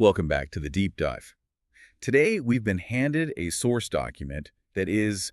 Welcome back to the deep dive. Today, we've been handed a source document that is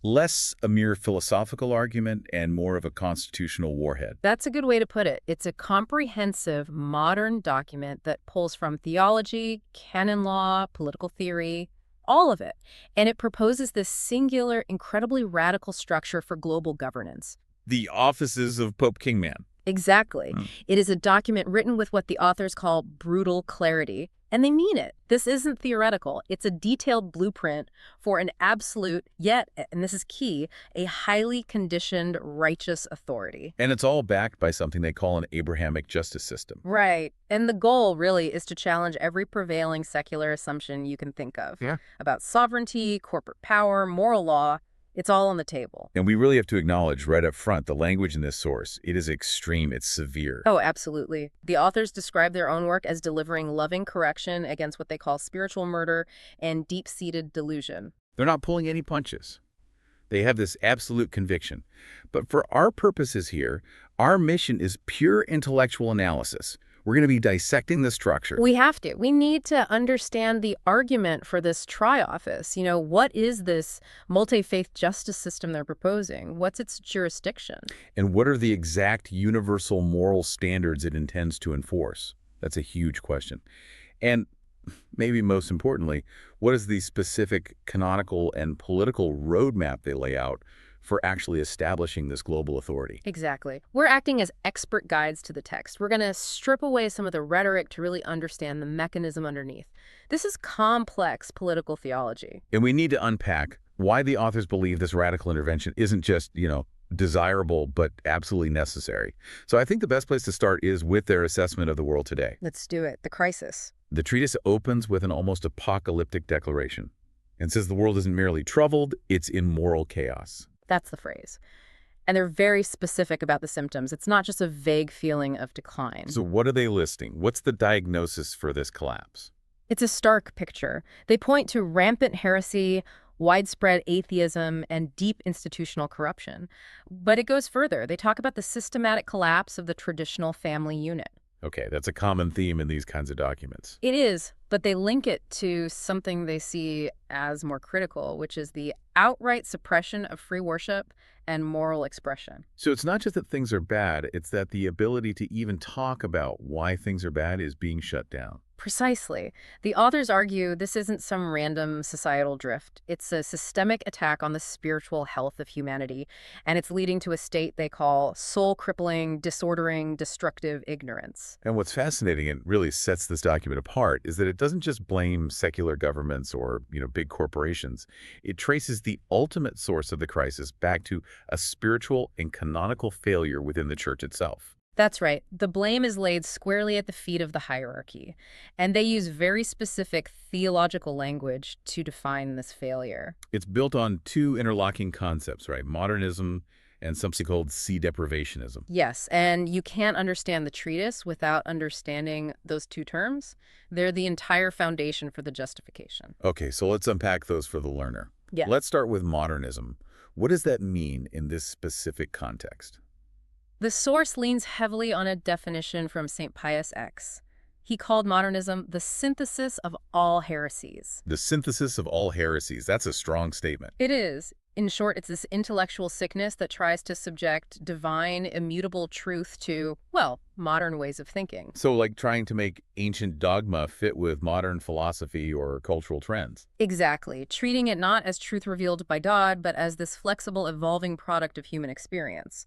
less a mere philosophical argument and more of a constitutional warhead. That's a good way to put it. It's a comprehensive, modern document that pulls from theology, canon law, political theory, all of it. And it proposes this singular, incredibly radical structure for global governance. The offices of Pope Kingman. Exactly. Hmm. It is a document written with what the authors call brutal clarity, and they mean it. This isn't theoretical. It's a detailed blueprint for an absolute, yet, and this is key, a highly conditioned righteous authority. And it's all backed by something they call an Abrahamic justice system. Right. And the goal really is to challenge every prevailing secular assumption you can think of. Yeah. About sovereignty, corporate power, moral law. It's all on the table. And we really have to acknowledge right up front the language in this source. It is extreme. It's severe. Oh, absolutely. The authors describe their own work as delivering loving correction against what they call spiritual murder and deep-seated delusion. They're not pulling any punches. They have this absolute conviction. But for our purposes here, our mission is pure intellectual analysis. We're going to be dissecting the structure. We have to. We need to understand the argument for this tri-office. What is this multi-faith justice system they're proposing? What's its jurisdiction? And what are the exact universal moral standards it intends to enforce? That's a huge question. And maybe most importantly, what is the specific canonical and political roadmap they lay out for actually establishing this global authority? Exactly. We're acting as expert guides to the text. We're going to strip away some of the rhetoric to really understand the mechanism underneath. This is complex political theology. And we need to unpack why the authors believe this radical intervention isn't just, desirable, but absolutely necessary. So I think the best place to start is with their assessment of the world today. Let's do it. The crisis. The treatise opens with an almost apocalyptic declaration and says the world isn't merely troubled, it's in moral chaos. That's the phrase. And they're very specific about the symptoms. It's not just a vague feeling of decline. So what are they listing? What's the diagnosis for this collapse? It's a stark picture. They point to rampant heresy, widespread atheism, and deep institutional corruption. But it goes further. They talk about the systematic collapse of the traditional family unit. Okay, that's a common theme in these kinds of documents. It is, but they link it to something they see as more critical, which is the outright suppression of free worship and moral expression. So it's not just that things are bad, it's that the ability to even talk about why things are bad is being shut down. Precisely. The authors argue this isn't some random societal drift. It's a systemic attack on the spiritual health of humanity, and it's leading to a state they call soul-crippling, disordering, destructive ignorance. And what's fascinating and really sets this document apart is that it doesn't just blame secular governments or, big corporations. It traces the ultimate source of the crisis back to a spiritual and canonical failure within the church itself. That's right. The blame is laid squarely at the feet of the hierarchy, and they use very specific theological language to define this failure. It's built on two interlocking concepts, right? Modernism and something called see-deprivationism. Yes, and you can't understand the treatise without understanding those two terms. They're the entire foundation for the justification. Okay, so let's unpack those for the learner. Yeah. Let's start with modernism. What does that mean in this specific context? The source leans heavily on a definition from St. Pius X. He called modernism the synthesis of all heresies. The synthesis of all heresies. That's a strong statement. It is. In short, it's this intellectual sickness that tries to subject divine, immutable truth to, modern ways of thinking. So like trying to make ancient dogma fit with modern philosophy or cultural trends. Exactly. Treating it not as truth revealed by God, but as this flexible, evolving product of human experience.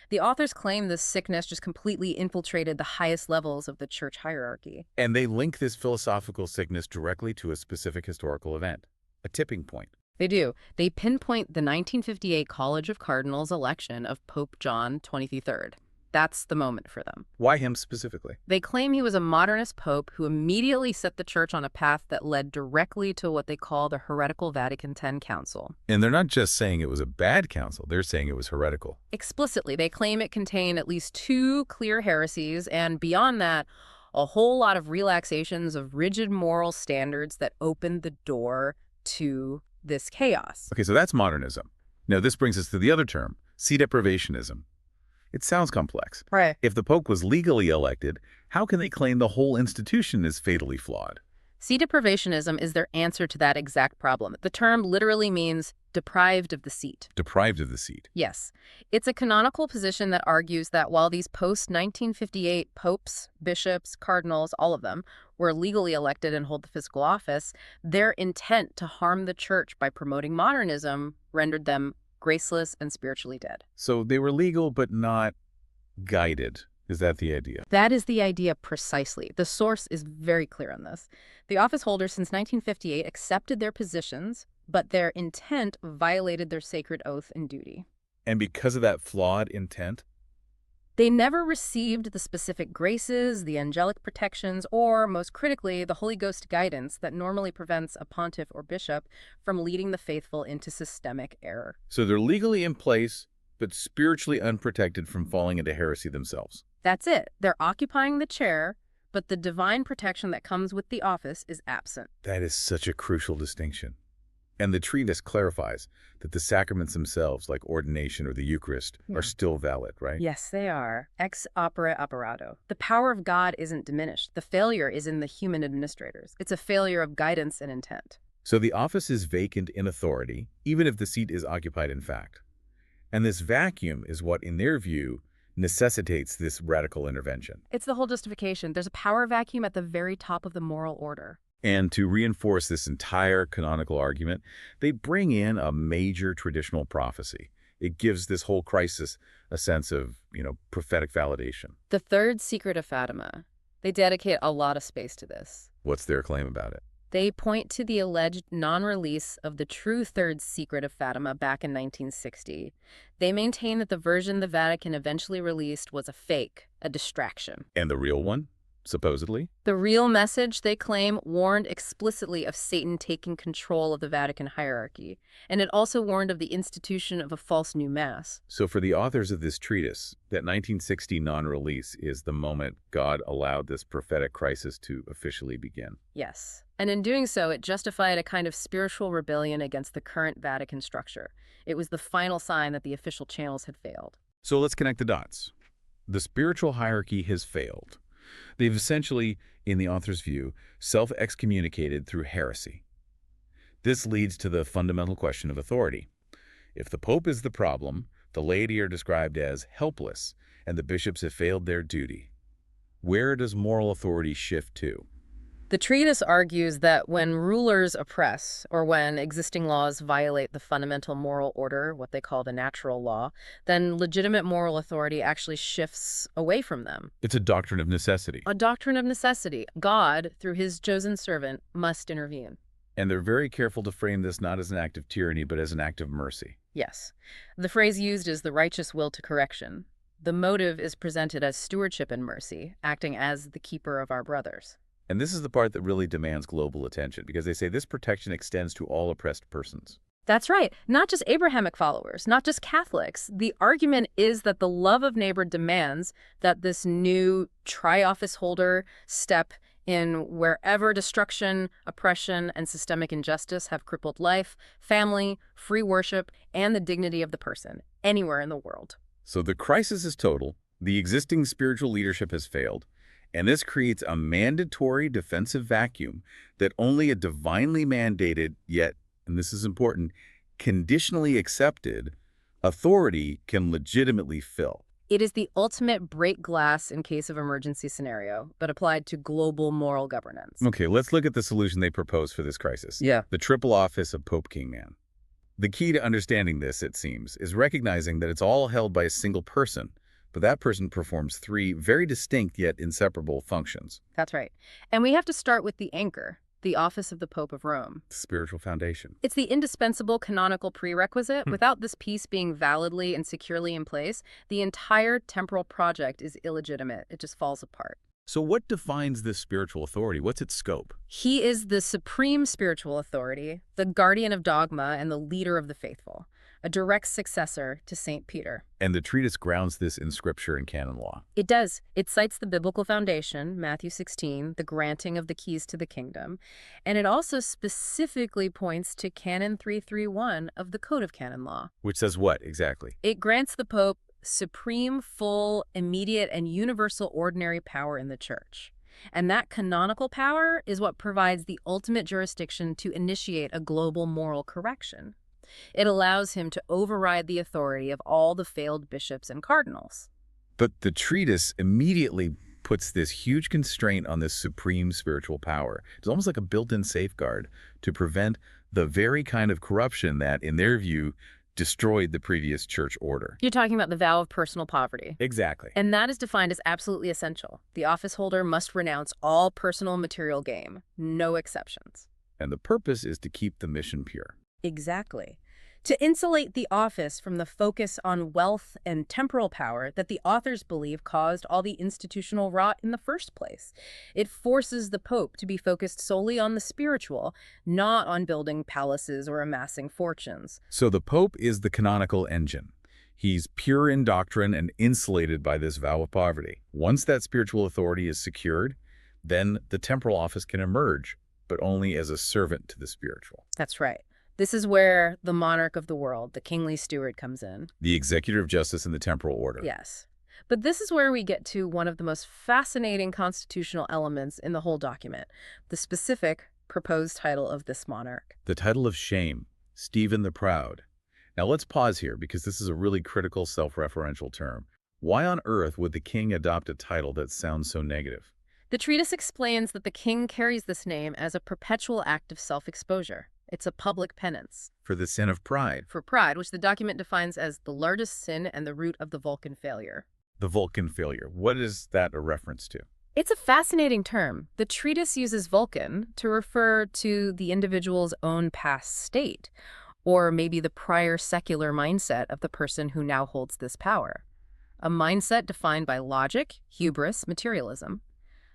The authors claim this sickness just completely infiltrated the highest levels of the church hierarchy. And they link this philosophical sickness directly to a specific historical event, a tipping point. They do. They pinpoint the 1958 College of Cardinals election of Pope John XXIII. That's the moment for them. Why him specifically? They claim he was a modernist pope who immediately set the church on a path that led directly to what they call the heretical Vatican X Council. And they're not just saying it was a bad council, they're saying it was heretical. Explicitly, they claim it contained at least two clear heresies, and beyond that, a whole lot of relaxations of rigid moral standards that opened the door to this chaos. Okay, so that's modernism. Now, this brings us to the other term, see-deprivationism. It sounds complex. Right. If the Pope was legally elected, how can they claim the whole institution is fatally flawed? See deprivationism is their answer to that exact problem. The term literally means deprived of the seat. Deprived of the seat. Yes. It's a canonical position that argues that while these post-1958 popes, bishops, cardinals, all of them, were legally elected and hold the physical office, their intent to harm the church by promoting modernism rendered them graceless and spiritually dead. So they were legal but not guided. Is that the idea? That is the idea precisely. The source is very clear on this. The office holders since 1958 accepted their positions, but their intent violated their sacred oath and duty. And because of that flawed intent? They never received the specific graces, the angelic protections, or, most critically, the Holy Ghost guidance that normally prevents a pontiff or bishop from leading the faithful into systemic error. So they're legally in place, but spiritually unprotected from falling into heresy themselves. That's it. They're occupying the chair, but the divine protection that comes with the office is absent. That is such a crucial distinction. And the treatise clarifies that the sacraments themselves, like ordination or the Eucharist, are still valid, right? Yes, they are. Ex opere operato. The power of God isn't diminished. The failure is in the human administrators. It's a failure of guidance and intent. So the office is vacant in authority, even if the seat is occupied in fact. And this vacuum is what, in their view, necessitates this radical intervention. It's the whole justification. There's a power vacuum at the very top of the moral order. And to reinforce this entire canonical argument, they bring in a major traditional prophecy. It gives this whole crisis a sense of, prophetic validation. The third secret of Fatima. They dedicate a lot of space to this. What's their claim about it? They point to the alleged non-release of the true third secret of Fatima back in 1960. They maintain that the version the Vatican eventually released was a fake, a distraction. And the real one, supposedly? The real message, they claim, warned explicitly of Satan taking control of the Vatican hierarchy, and it also warned of the institution of a false new mass. So for the authors of this treatise, that 1960 non-release is the moment God allowed this prophetic crisis to officially begin. Yes. And in doing so, it justified a kind of spiritual rebellion against the current Vatican structure. It was the final sign that the official channels had failed. So let's connect the dots. The spiritual hierarchy has failed. They've essentially, in the author's view, self-excommunicated through heresy. This leads to the fundamental question of authority. If the Pope is the problem, the laity are described as helpless, and the bishops have failed their duty. Where does moral authority shift to? The treatise argues that when rulers oppress, or when existing laws violate the fundamental moral order, what they call the natural law, then legitimate moral authority actually shifts away from them. It's a doctrine of necessity. A doctrine of necessity. God, through his chosen servant, must intervene. And they're very careful to frame this not as an act of tyranny, but as an act of mercy. Yes. The phrase used is the righteous will to correction. The motive is presented as stewardship and mercy, acting as the keeper of our brothers. And this is the part that really demands global attention, because they say this protection extends to all oppressed persons. That's right. Not just Abrahamic followers, not just Catholics. The argument is that the love of neighbor demands that this new tri-office holder step in wherever destruction, oppression, and systemic injustice have crippled life, family, free worship, and the dignity of the person, anywhere in the world. So the crisis is total. The existing spiritual leadership has failed. And this creates a mandatory defensive vacuum that only a divinely mandated, yet, and this is important, conditionally accepted authority can legitimately fill. It is the ultimate break glass in case of emergency scenario, but applied to global moral governance. Okay, let's look at the solution they propose for this crisis. Yeah. The triple office of Pope-King man. The key to understanding this, it seems, is recognizing that it's all held by a single person, but that person performs three very distinct yet inseparable functions. That's right. And we have to start with the anchor, the office of the Pope of Rome. Spiritual foundation. It's the indispensable canonical prerequisite. Without this piece being validly and securely in place, the entire temporal project is illegitimate. It just falls apart. So what defines this spiritual authority? What's its scope? He is the supreme spiritual authority, the guardian of dogma, and the leader of the faithful, a direct successor to St. Peter. And the treatise grounds this in scripture and canon law. It does. It cites the biblical foundation, Matthew 16, the granting of the keys to the kingdom, and it also specifically points to Canon 331 of the Code of Canon Law. Which says what, exactly? It grants the Pope supreme, full, immediate, and universal ordinary power in the Church. And that canonical power is what provides the ultimate jurisdiction to initiate a global moral correction. It allows him to override the authority of all the failed bishops and cardinals. But the treatise immediately puts this huge constraint on this supreme spiritual power. It's almost like a built-in safeguard to prevent the very kind of corruption that, in their view, destroyed the previous church order. You're talking about the vow of personal poverty. Exactly. And that is defined as absolutely essential. The office holder must renounce all personal material gain, no exceptions. And the purpose is to keep the mission pure. Exactly. To insulate the office from the focus on wealth and temporal power that the authors believe caused all the institutional rot in the first place. It forces the Pope to be focused solely on the spiritual, not on building palaces or amassing fortunes. So the Pope is the canonical engine. He's pure in doctrine and insulated by this vow of poverty. Once that spiritual authority is secured, then the temporal office can emerge, but only as a servant to the spiritual. That's right. This is where the monarch of the world, the kingly steward, comes in. The executor of justice in the temporal order. Yes. But this is where we get to one of the most fascinating constitutional elements in the whole document, the specific proposed title of this monarch. The title of shame, Stephen the Proud. Now let's pause here because this is a really critical self-referential term. Why on earth would the king adopt a title that sounds so negative? The treatise explains that the king carries this name as a perpetual act of self-exposure. It's a public penance. For the sin of pride. For pride, which the document defines as the largest sin and the root of the Vulcan failure. The Vulcan failure. What is that a reference to? It's a fascinating term. The treatise uses Vulcan to refer to the individual's own past state, or maybe the prior secular mindset of the person who now holds this power. A mindset defined by logic, hubris, materialism.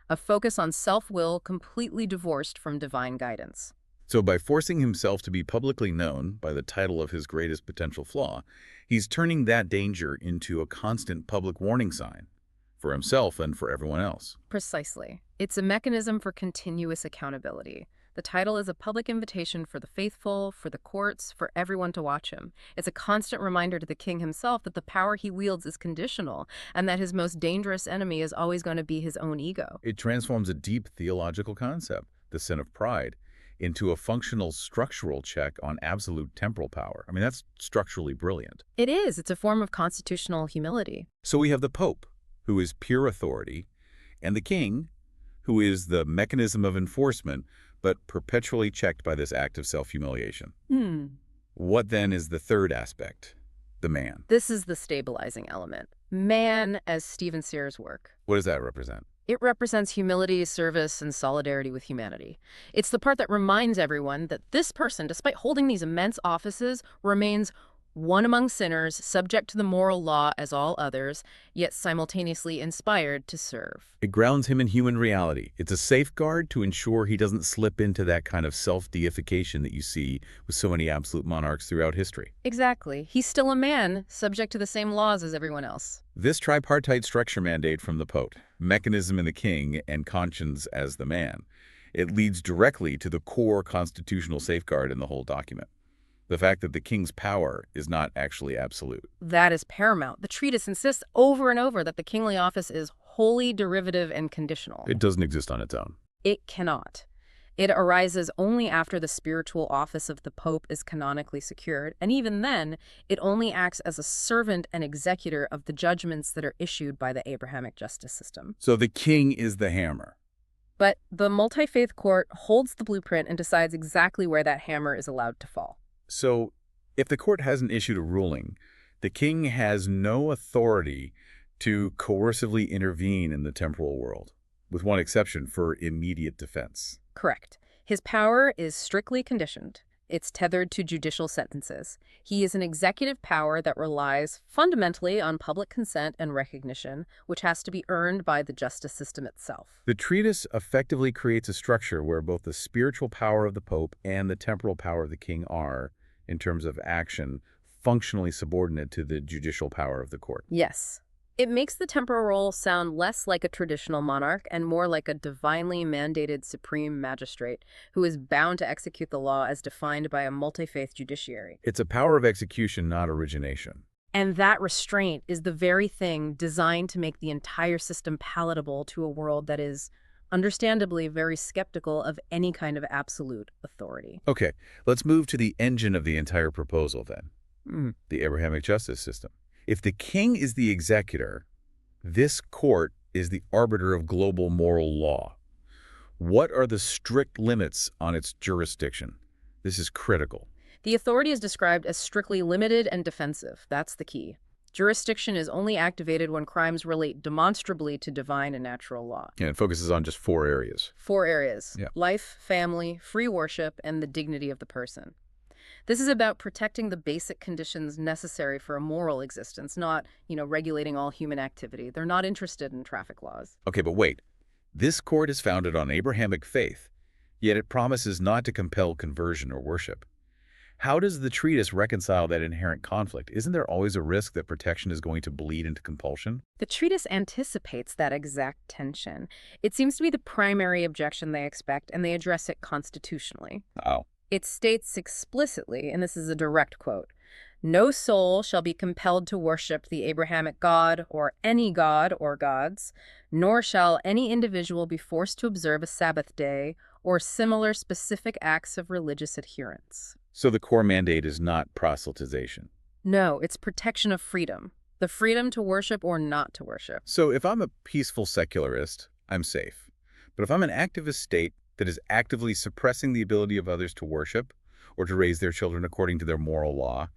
A focus on self-will completely divorced from divine guidance. So by forcing himself to be publicly known by the title of his greatest potential flaw, he's turning that danger into a constant public warning sign for himself and for everyone else. Precisely. It's a mechanism for continuous accountability. The title is a public invitation for the faithful, for the courts, for everyone to watch him. It's a constant reminder to the king himself that the power he wields is conditional and that his most dangerous enemy is always going to be his own ego. It transforms a deep theological concept, the sin of pride, into a functional structural check on absolute temporal power. I mean, that's structurally brilliant. It is. It's a form of constitutional humility. So we have the Pope, who is pure authority, and the king, who is the mechanism of enforcement, but perpetually checked by this act of self-humiliation. What then is the third aspect? The man. This is the stabilizing element. Man as Stephen Sears' work. What does that represent? It represents humility, service, and solidarity with humanity. It's the part that reminds everyone that this person, despite holding these immense offices, remains one among sinners, subject to the moral law as all others, yet simultaneously inspired to serve. It grounds him in human reality. It's a safeguard to ensure he doesn't slip into that kind of self-deification that you see with so many absolute monarchs throughout history. Exactly. He's still a man, subject to the same laws as everyone else. This tripartite structure mandate from the Pope, mechanism in the king and conscience as the man, it leads directly to the core constitutional safeguard in the whole document. The fact that the king's power is not actually absolute. That is paramount. The treatise insists over and over that the kingly office is wholly derivative and conditional. It doesn't exist on its own. It cannot. It arises only after the spiritual office of the Pope is canonically secured, and even then, it only acts as a servant and executor of the judgments that are issued by the Abrahamic justice system. So the king is the hammer. But the multi-faith court holds the blueprint and decides exactly where that hammer is allowed to fall. So if the court hasn't issued a ruling, the king has no authority to coercively intervene in the temporal world, with one exception for immediate defense. Correct. His power is strictly conditioned. It's tethered to judicial sentences. He is an executive power that relies fundamentally on public consent and recognition, which has to be earned by the justice system itself. The treatise effectively creates a structure where both the spiritual power of the Pope and the temporal power of the king are, in terms of action, functionally subordinate to the judicial power of the court. Yes. It makes the temporal role sound less like a traditional monarch and more like a divinely mandated supreme magistrate who is bound to execute the law as defined by a multi-faith judiciary. It's a power of execution, not origination. And that restraint is the very thing designed to make the entire system palatable to a world that is, understandably, very skeptical of any kind of absolute authority. Okay, let's move to the engine of the entire proposal then, Mm. the Abrahamic justice system. If the king is the executor, this court is the arbiter of global moral law. What are the strict limits on its jurisdiction? This is critical. The authority is described as strictly limited and defensive. That's the key. Jurisdiction is only activated when crimes relate demonstrably to divine and natural law. And it focuses on just 4 areas. 4 areas: Yeah. life, family, free worship, and the dignity of the person. This is about protecting the basic conditions necessary for a moral existence, not, regulating all human activity. They're not interested in traffic laws. Okay, but wait. This court is founded on Abrahamic faith, yet it promises not to compel conversion or worship. How does the treatise reconcile that inherent conflict? Isn't there always a risk that protection is going to bleed into compulsion? The treatise anticipates that exact tension. It seems to be the primary objection they expect, and they address it constitutionally. Oh. It states explicitly, and this is a direct quote, "No soul shall be compelled to worship the Abrahamic God or any god or gods, nor shall any individual be forced to observe a Sabbath day or similar specific acts of religious adherence." So the core mandate is not proselytization. No, it's protection of freedom. The freedom to worship or not to worship. So if I'm a peaceful secularist, I'm safe. But if I'm an activist state that is actively suppressing the ability of others to worship or to raise their children according to their moral law,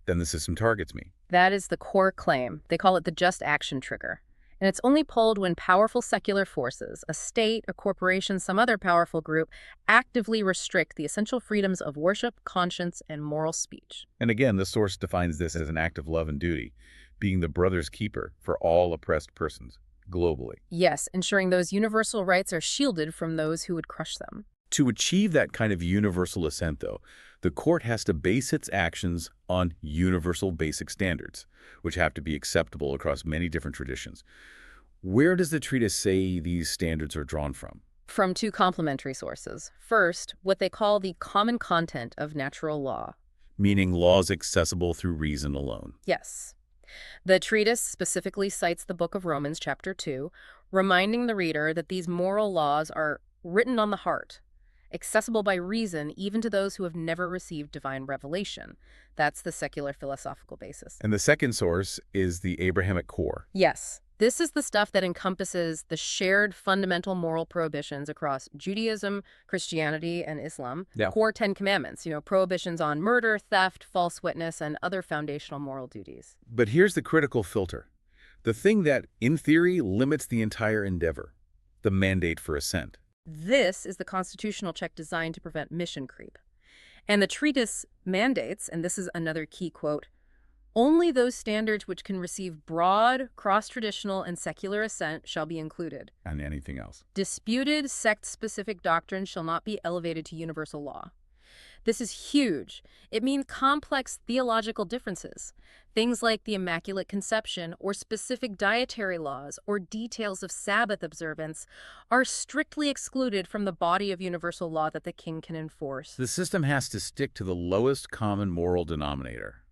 then the system targets me. That is the core claim. They call it the just action trigger. And it's only pulled when powerful secular forces, a state, a corporation, some other powerful group, actively restrict the essential freedoms of worship, conscience, and moral speech. And again, the source defines this as an act of love and duty, being the brother's keeper for all oppressed persons, globally. Yes, ensuring those universal rights are shielded from those who would crush them. To achieve that kind of universal assent, though, the court has to base its actions on universal basic standards, which have to be acceptable across many different traditions. Where does the treatise say these standards are drawn from? From 2 complementary sources. First, what they call the common content of natural law. Meaning laws accessible through reason alone. Yes. The treatise specifically cites the book of Romans, chapter 2, reminding the reader that these moral laws are written on the heart, accessible by reason even to those who have never received divine revelation. That's the secular philosophical basis. And the second source is the Abrahamic core. Yes, this is the stuff that encompasses the shared fundamental moral prohibitions across Judaism, Christianity, and Islam. Yeah. Core 10 commandments, prohibitions on murder, theft, false witness, and other foundational moral duties. But here's the critical filter. The thing that, in theory, limits the entire endeavor. The mandate for assent. This is the constitutional check designed to prevent mission creep. And the treatise mandates, and this is another key quote, "Only those standards which can receive broad, cross-traditional, and secular assent shall be included. And anything else. Disputed sect-specific doctrine shall not be elevated to universal law." This is huge. It means complex theological differences. Things like the Immaculate Conception or specific dietary laws or details of Sabbath observance are strictly excluded from the body of universal law that the king can enforce. The system has to stick to the lowest common moral denominator.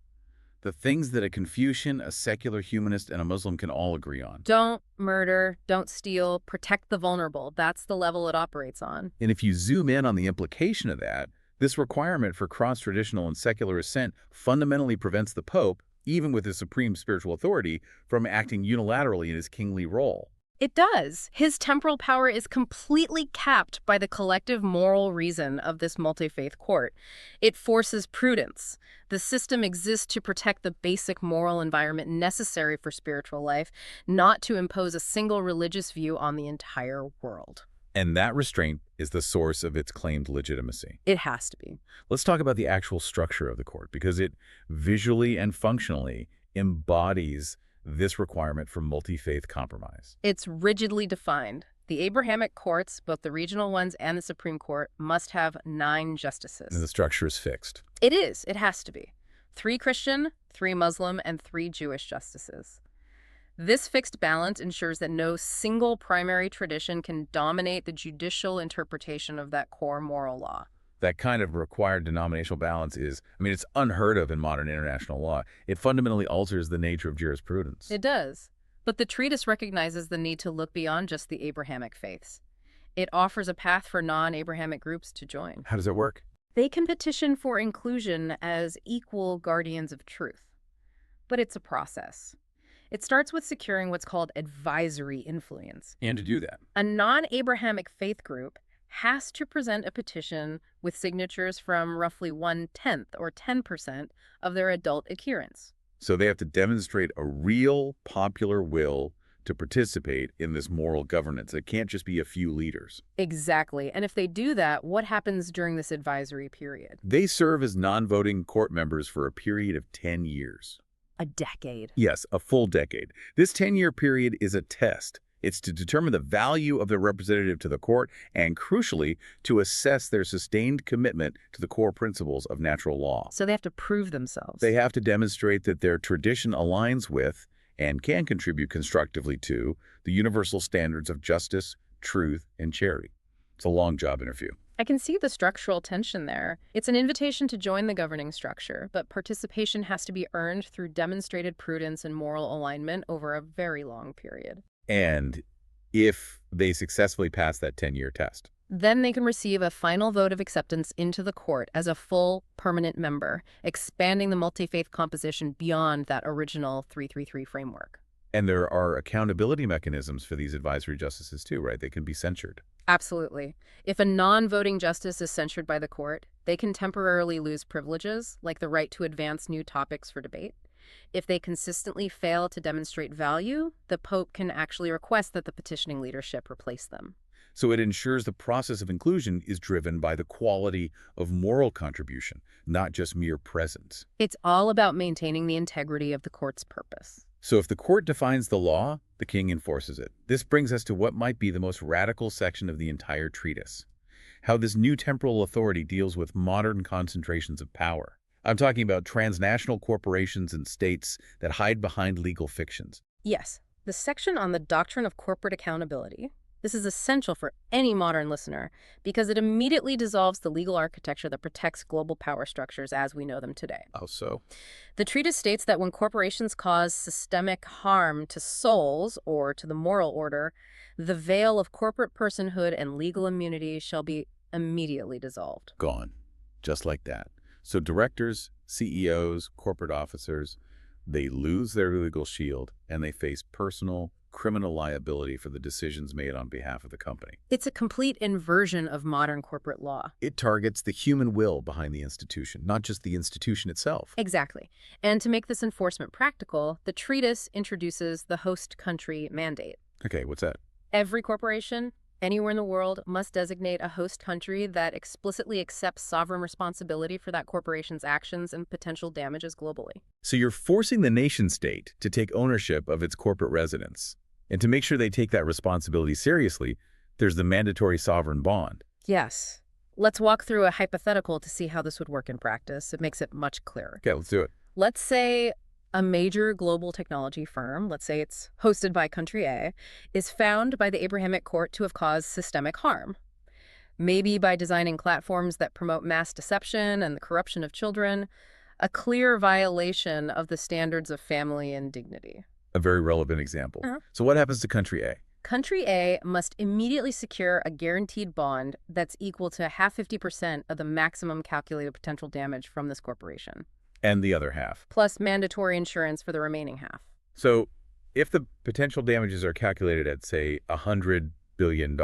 The things that a Confucian, a secular humanist, and a Muslim can all agree on. Don't murder, don't steal, protect the vulnerable. That's the level it operates on. And if you zoom in on the implication of that, this requirement for cross-traditional and secular assent fundamentally prevents the Pope, even with his supreme spiritual authority, from acting unilaterally in his kingly role. It does. His temporal power is completely capped by the collective moral reason of this multi-faith court. It forces prudence. The system exists to protect the basic moral environment necessary for spiritual life, not to impose a single religious view on the entire world. And that restraint is the source of its claimed legitimacy. It has to be. Let's talk about the actual structure of the court, because it visually and functionally embodies this requirement for multi-faith compromise. It's rigidly defined. The Abrahamic courts, both the regional ones and the Supreme Court, must have 9 justices. And the structure is fixed. It is. It has to be. 3 Christian, 3 Muslim, and 3 Jewish justices. This fixed balance ensures that no single primary tradition can dominate the judicial interpretation of that core moral law. That kind of required denominational balance is, I mean, it's unheard of in modern international law. It fundamentally alters the nature of jurisprudence. It does. But the treatise recognizes the need to look beyond just the Abrahamic faiths. It offers a path for non-Abrahamic groups to join. How does it work? They can petition for inclusion as equal guardians of truth. But it's a process. It starts with securing what's called advisory influence. And to do that, A non-Abrahamic faith group has to present a petition with signatures from roughly 1/10 or 10% of their adult adherents. so they have to demonstrate a real popular will to participate in this moral governance. It can't just be a few leaders. Exactly. And if they do that, what happens during this advisory period? They serve as non-voting court members for a period of 10 years. A decade. Yes, a full decade. This 10-year period is a test. It's to determine the value of their representative to the court and, crucially, to assess their sustained commitment to the core principles of natural law. So they have to prove themselves. They have to demonstrate that their tradition aligns with and can contribute constructively to the universal standards of justice, truth, and charity. It's a long job interview. I can see the structural tension there. It's an invitation to join the governing structure, but participation has to be earned through demonstrated prudence and moral alignment over a very long period. And if they successfully pass that 10-year test. Then they can receive a final vote of acceptance into the court as a full permanent member, expanding the multi-faith composition beyond that original 333 framework. And there are accountability mechanisms for these advisory justices too, right? They can be censured. Absolutely. If a non-voting justice is censured by the court, they can temporarily lose privileges, like the right to advance new topics for debate. If they consistently fail to demonstrate value, the Pope can actually request that the petitioning leadership replace them. So it ensures the process of inclusion is driven by the quality of moral contribution, not just mere presence. It's all about maintaining the integrity of the court's purpose. So if the court defines the law, the king enforces it. This brings us to what might be the most radical section of the entire treatise: how this new temporal authority deals with modern concentrations of power. I'm talking about transnational corporations and states that hide behind legal fictions. Yes, the section on the doctrine of corporate accountability. This is essential for any modern listener because it immediately dissolves the legal architecture that protects global power structures as we know them today. How so? The treatise states that when corporations cause systemic harm to souls or to the moral order, the veil of corporate personhood and legal immunity shall be immediately dissolved. Gone. Just like that. So directors, CEOs, corporate officers, they lose their legal shield and they face personal, criminal liability for the decisions made on behalf of the company. It's a complete inversion of modern corporate law. It targets the human will behind the institution, not just the institution itself. Exactly. And to make this enforcement practical, the treatise introduces the host country mandate. Okay, what's that? Every corporation, anywhere in the world, must designate a host country that explicitly accepts sovereign responsibility for that corporation's actions and potential damages globally. So you're forcing the nation-state to take ownership of its corporate residents. And to make sure they take that responsibility seriously, there's the mandatory sovereign bond. Yes. Let's walk through a hypothetical to see how this would work in practice. It makes it much clearer. Okay, let's do it. Let's say a major global technology firm, let's say it's hosted by country A, is found by the Abrahamic court to have caused systemic harm. Maybe by designing platforms that promote mass deception and the corruption of children, a clear violation of the standards of family and dignity. A very relevant example. So what happens to country A? Country A must immediately secure a guaranteed bond that's equal to 50% of the maximum calculated potential damage from this corporation. And the other half. Plus mandatory insurance for the remaining half. So if the potential damages are calculated at, say, $100 billion,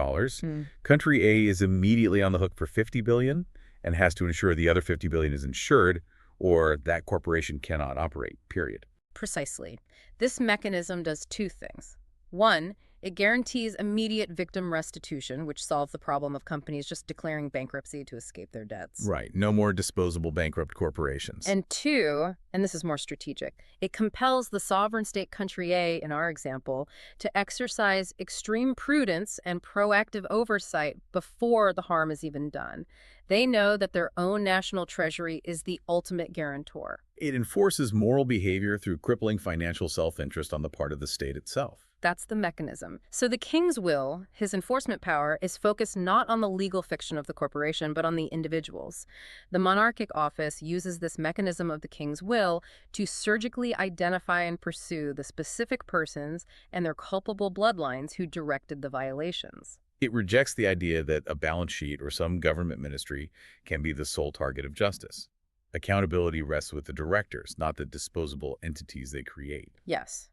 country A is immediately on the hook for $50 billion and has to ensure the other $50 billion is insured, or that corporation cannot operate, period. Precisely. This mechanism does two things. One, it guarantees immediate victim restitution, which solves the problem of companies just declaring bankruptcy to escape their debts. Right. No more disposable bankrupt corporations. And two, and this is more strategic, it compels the sovereign state country A, in our example, to exercise extreme prudence and proactive oversight before the harm is even done. They know that their own national treasury is the ultimate guarantor. It enforces moral behavior through crippling financial self-interest on the part of the state itself. That's the mechanism. So the king's will, his enforcement power, is focused not on the legal fiction of the corporation, but on the individuals. The monarchic office uses this mechanism of the king's will to surgically identify and pursue the specific persons and their culpable bloodlines who directed the violations. It rejects the idea that a balance sheet or some government ministry can be the sole target of justice. Accountability rests with the directors, not the disposable entities they create. Yes.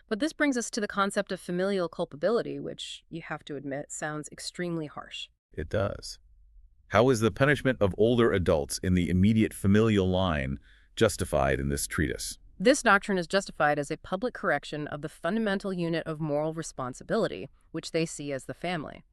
But this brings us to the concept of familial culpability, which, you have to admit, sounds extremely harsh. It does. How is the punishment of older adults in the immediate familial line justified in this treatise? This doctrine is justified as a public correction of the fundamental unit of moral responsibility, which they see as the family.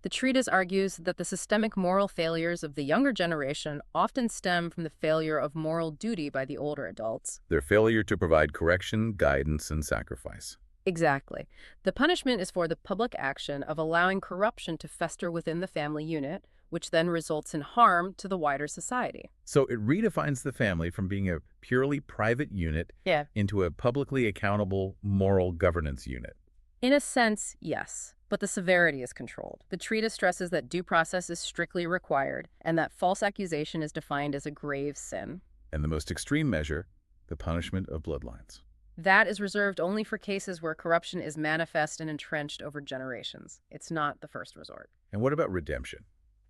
The treatise argues that the systemic moral failures of the younger generation often stem from the failure of moral duty by the older adults. Their failure to provide correction, guidance, and sacrifice. Exactly. The punishment is for the public action of allowing corruption to fester within the family unit, which then results in harm to the wider society. So it redefines the family from being a purely private unit into a publicly accountable moral governance unit. In a sense, yes, but the severity is controlled. The treatise stresses that due process is strictly required and that false accusation is defined as a grave sin. And the most extreme measure, the punishment of bloodlines. That is reserved only for cases where corruption is manifest and entrenched over generations. It's not the first resort. And what about redemption?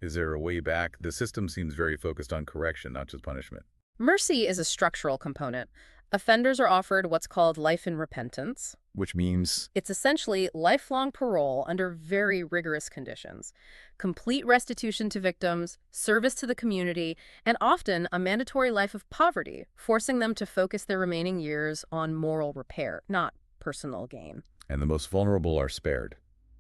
Is there a way back? The system seems very focused on correction, not just punishment. Mercy is a structural component. Offenders are offered what's called life in repentance. Which means? It's essentially lifelong parole under very rigorous conditions. Complete restitution to victims, service to the community, and often a mandatory life of poverty, forcing them to focus their remaining years on moral repair, not personal gain. And the most vulnerable are spared.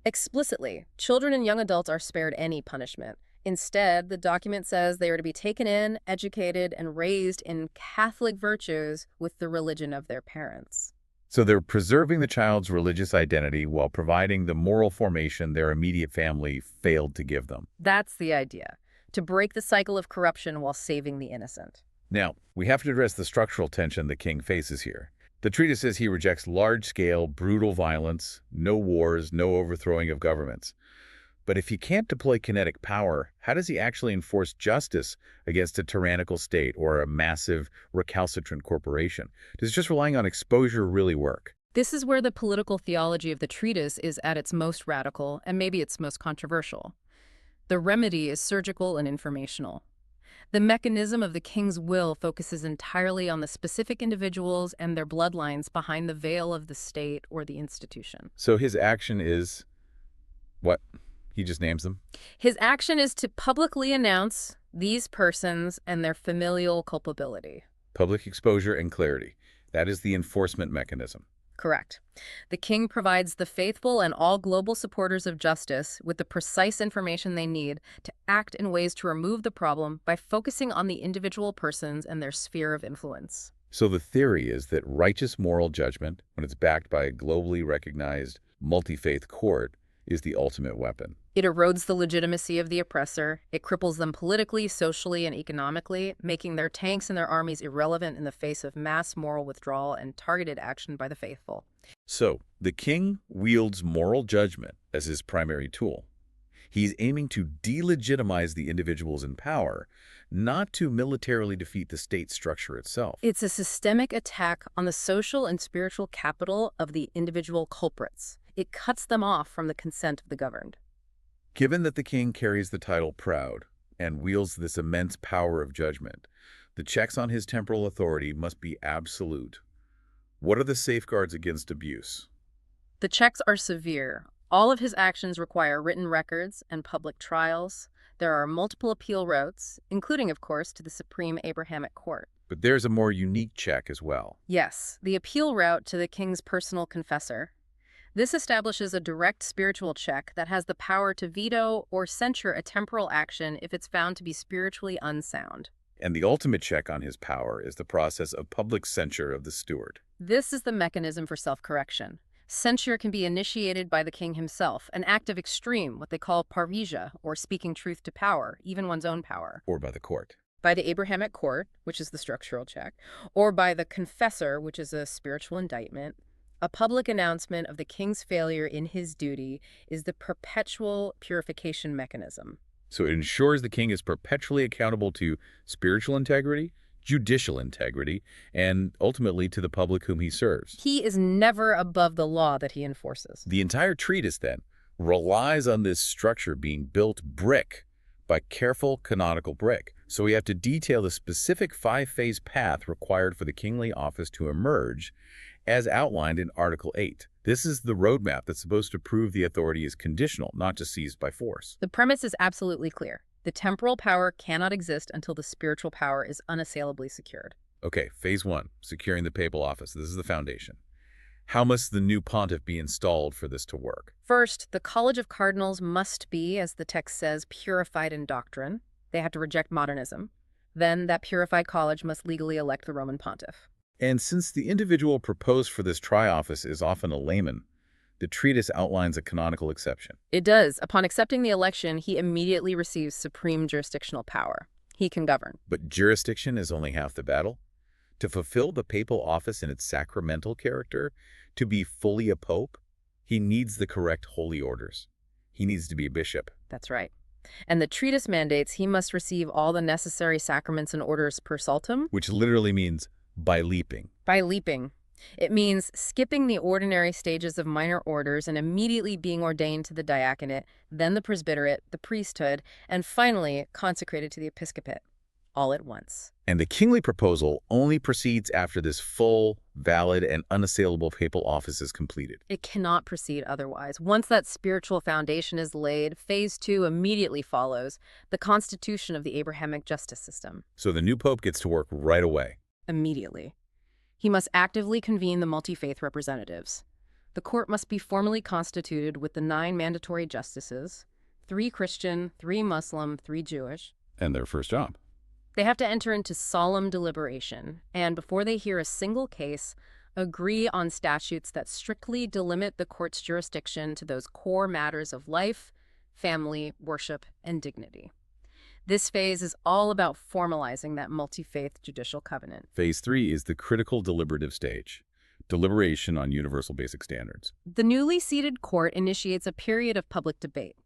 Explicitly, children and young adults are spared any punishment. Instead, the document says they are to be taken in, educated, and raised in Catholic virtues with the religion of their parents. So they're preserving the child's religious identity while providing the moral formation their immediate family failed to give them. That's the idea, to break the cycle of corruption while saving the innocent. Now, we have to address the structural tension the king faces here. The treatise says he rejects large-scale, brutal violence, no wars, no overthrowing of governments. But if he can't deploy kinetic power, how does he actually enforce justice against a tyrannical state or a massive, recalcitrant corporation? Does just relying on exposure really work? This is where the political theology of the treatise is at its most radical and maybe its most controversial. The remedy is surgical and informational. The mechanism of the king's will focuses entirely on the specific individuals and their bloodlines behind the veil of the state or the institution. So his action is what? He just names them? His action is to publicly announce these persons and their familial culpability. Public exposure and clarity. That is the enforcement mechanism. Correct. The king provides the faithful and all global supporters of justice with the precise information they need to act in ways to remove the problem by focusing on the individual persons and their sphere of influence. So the theory is that righteous moral judgment, when it's backed by a globally recognized multi-faith court, is the ultimate weapon. It erodes the legitimacy of the oppressor. It cripples them politically, socially, and economically, making their tanks and their armies irrelevant in the face of mass moral withdrawal and targeted action by the faithful. So, the king wields moral judgment as his primary tool. He's aiming to delegitimize the individuals in power, not to militarily defeat the state structure itself. It's a systemic attack on the social and spiritual capital of the individual culprits. It cuts them off from the consent of the governed. Given that the king carries the title proud and wields this immense power of judgment, the checks on his temporal authority must be absolute. What are the safeguards against abuse? The checks are severe. All of his actions require written records and public trials. There are multiple appeal routes, including, of course, to the Supreme Abrahamic Court. But there's a more unique check as well. Yes, the appeal route to the king's personal confessor. This establishes a direct spiritual check that has the power to veto or censure a temporal action if it's found to be spiritually unsound. And the ultimate check on his power is the process of public censure of the steward. This is the mechanism for self-correction. Censure can be initiated by the king himself, an act of extreme, what they call parrhesia, or speaking truth to power, even one's own power. Or by the court. By the Abrahamic Court, which is the structural check, or by the confessor, which is a spiritual indictment. A public announcement of the king's failure in his duty is the perpetual purification mechanism. So it ensures the king is perpetually accountable to spiritual integrity, judicial integrity, and ultimately to the public whom he serves. He is never above the law that he enforces. The entire treatise, then, relies on this structure being built brick by careful canonical brick. So we have to detail the specific 5-phase path required for the kingly office to emerge as outlined in Article 8. This is the roadmap that's supposed to prove the authority is conditional, not just seized by force. The premise is absolutely clear. The temporal power cannot exist until the spiritual power is unassailably secured. Okay, phase 1, securing the papal office. This is the foundation. How must the new pontiff be installed for this to work? First, the College of Cardinals must be, as the text says, purified in doctrine. They have to reject modernism. Then that purified college must legally elect the Roman pontiff. And since the individual proposed for this trioffice is often a layman, the treatise outlines a canonical exception. It does. Upon accepting the election, he immediately receives supreme jurisdictional power. He can govern. But jurisdiction is only half the battle. To fulfill the papal office in its sacramental character, to be fully a pope, he needs the correct holy orders. He needs to be a bishop. That's right. And the treatise mandates he must receive all the necessary sacraments and orders per saltum. Which literally means by leaping. By leaping. It means skipping the ordinary stages of minor orders and immediately being ordained to the diaconate, then the presbyterate, the priesthood, and finally consecrated to the episcopate, all at once. And the kingly proposal only proceeds after this full, valid, and unassailable papal office is completed. It cannot proceed otherwise. Once that spiritual foundation is laid, phase 2 immediately follows, the constitution of the Abrahamic justice system. So the new pope gets to work right away. Immediately. He must actively convene the multi-faith representatives. The court must be formally constituted with the 9 mandatory justices, 3 Christian, 3 Muslim, 3 Jewish. And their first job. They have to enter into solemn deliberation, and before they hear a single case, agree on statutes that strictly delimit the court's jurisdiction to those core matters of life, family, worship, and dignity. This phase is all about formalizing that multi-faith judicial covenant. Phase 3 is the critical deliberative stage, deliberation on universal basic standards. The newly seated court initiates a period of public debate.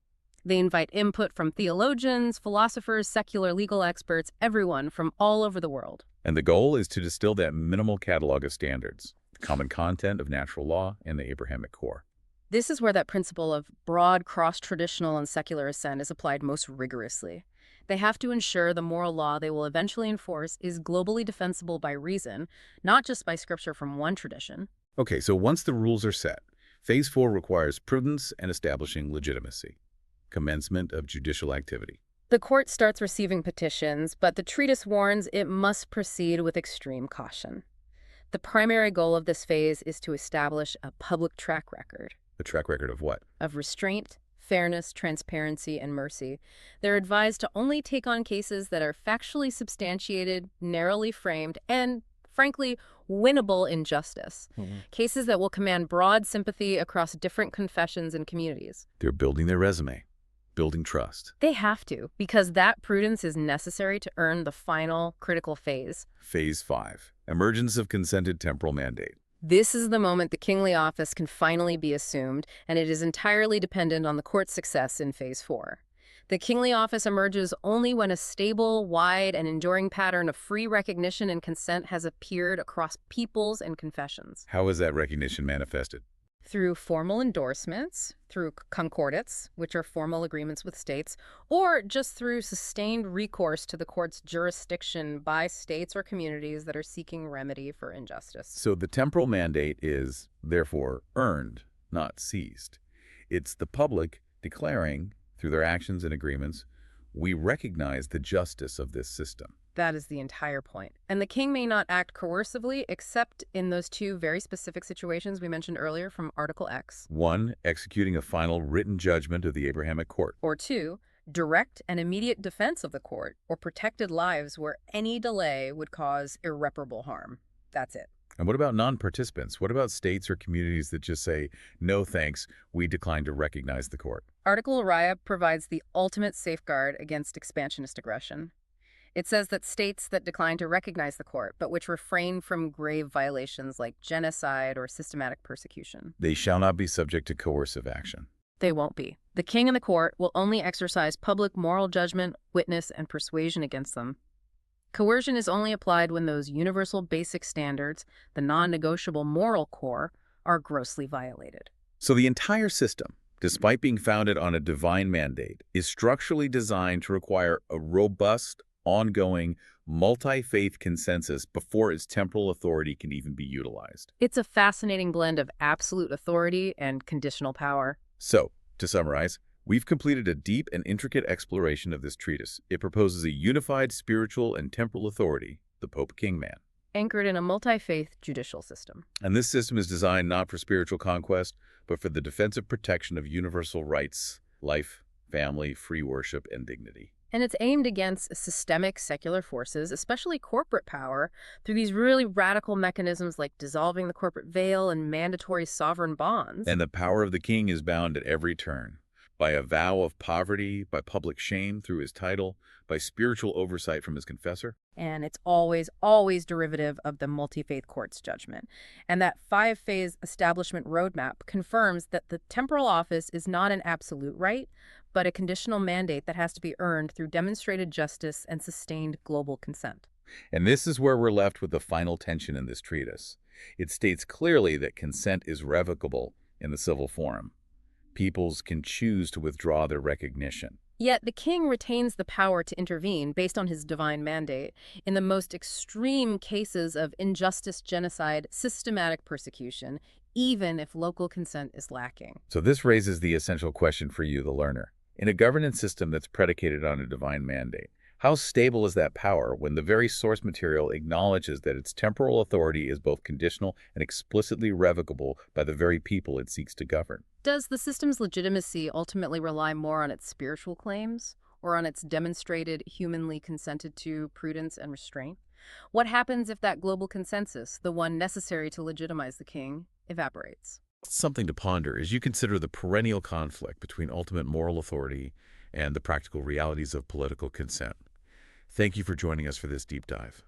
They invite input from theologians, philosophers, secular legal experts, everyone from all over the world. And the goal is to distill that minimal catalog of standards, the common content of natural law and the Abrahamic core. This is where that principle of broad cross-traditional and secular assent is applied most rigorously. They have to ensure the moral law they will eventually enforce is globally defensible by reason, not just by scripture from one tradition. Okay, so once the rules are set, phase 4 requires prudence and establishing legitimacy, commencement of judicial activity. The court starts receiving petitions, but the treatise warns it must proceed with extreme caution. The primary goal of this phase is to establish a public track record. A track record of what? Of restraint, fairness, transparency, and mercy. They're advised to only take on cases that are factually substantiated, narrowly framed, and, frankly, winnable in justice. Cases that will command broad sympathy across different confessions and communities. They're building their resume, building trust. They have to, because that prudence is necessary to earn the final critical phase. Phase 5, emergence of consented temporal mandate. This is the moment the kingly office can finally be assumed, and it is entirely dependent on the court's success in phase 4. The kingly office emerges only when a stable, wide, and enduring pattern of free recognition and consent has appeared across peoples and confessions. How is that recognition manifested? Through formal endorsements, through concordats, which are formal agreements with states, or just through sustained recourse to the court's jurisdiction by states or communities that are seeking remedy for injustice. So the temporal mandate is, therefore, earned, not seized. It's the public declaring, through their actions and agreements, we recognize the justice of this system. That is the entire point. And the king may not act coercively except in those 2 very specific situations we mentioned earlier from Article X. 1, executing a final written judgment of the Abrahamic court. Or 2, direct and immediate defense of the court or protected lives where any delay would cause irreparable harm. That's it. And what about non-participants? What about states or communities that just say, no thanks, we decline to recognize the court? Article Uriah provides the ultimate safeguard against expansionist aggression. It says that states that decline to recognize the court, but which refrain from grave violations like genocide or systematic persecution. They shall not be subject to coercive action. They won't be. The king and the court will only exercise public moral judgment, witness, and persuasion against them. Coercion is only applied when those universal basic standards, the non-negotiable moral core, are grossly violated. So the entire system, despite being founded on a divine mandate, is structurally designed to require a robust, ongoing, multi-faith consensus before its temporal authority can even be utilized. It's a fascinating blend of absolute authority and conditional power. So, to summarize, we've completed a deep and intricate exploration of this treatise. It proposes a unified spiritual and temporal authority, the Pope-King man. Anchored in a multi-faith judicial system. And this system is designed not for spiritual conquest, but for the defensive protection of universal rights, life, family, free worship, and dignity. And it's aimed against systemic secular forces, especially corporate power, through these really radical mechanisms like dissolving the corporate veil and mandatory sovereign bonds. And the power of the king is bound at every turn, by a vow of poverty, by public shame through his title, by spiritual oversight from his confessor. And it's always derivative of the multi-faith court's judgment. And that 5-phase establishment roadmap confirms that the temporal office is not an absolute right, but a conditional mandate that has to be earned through demonstrated justice and sustained global consent. And this is where we're left with the final tension in this treatise. It states clearly that consent is revocable in the civil forum. Peoples can choose to withdraw their recognition. Yet the king retains the power to intervene based on his divine mandate in the most extreme cases of injustice, genocide, systematic persecution, even if local consent is lacking. So this raises the essential question for you, the learner. In a governance system that's predicated on a divine mandate, how stable is that power when the very source material acknowledges that its temporal authority is both conditional and explicitly revocable by the very people it seeks to govern? Does the system's legitimacy ultimately rely more on its spiritual claims or on its demonstrated, humanly consented to prudence and restraint? What happens if that global consensus, the one necessary to legitimize the king, evaporates? Something to ponder as you consider the perennial conflict between ultimate moral authority and the practical realities of political consent. Thank you for joining us for this deep dive.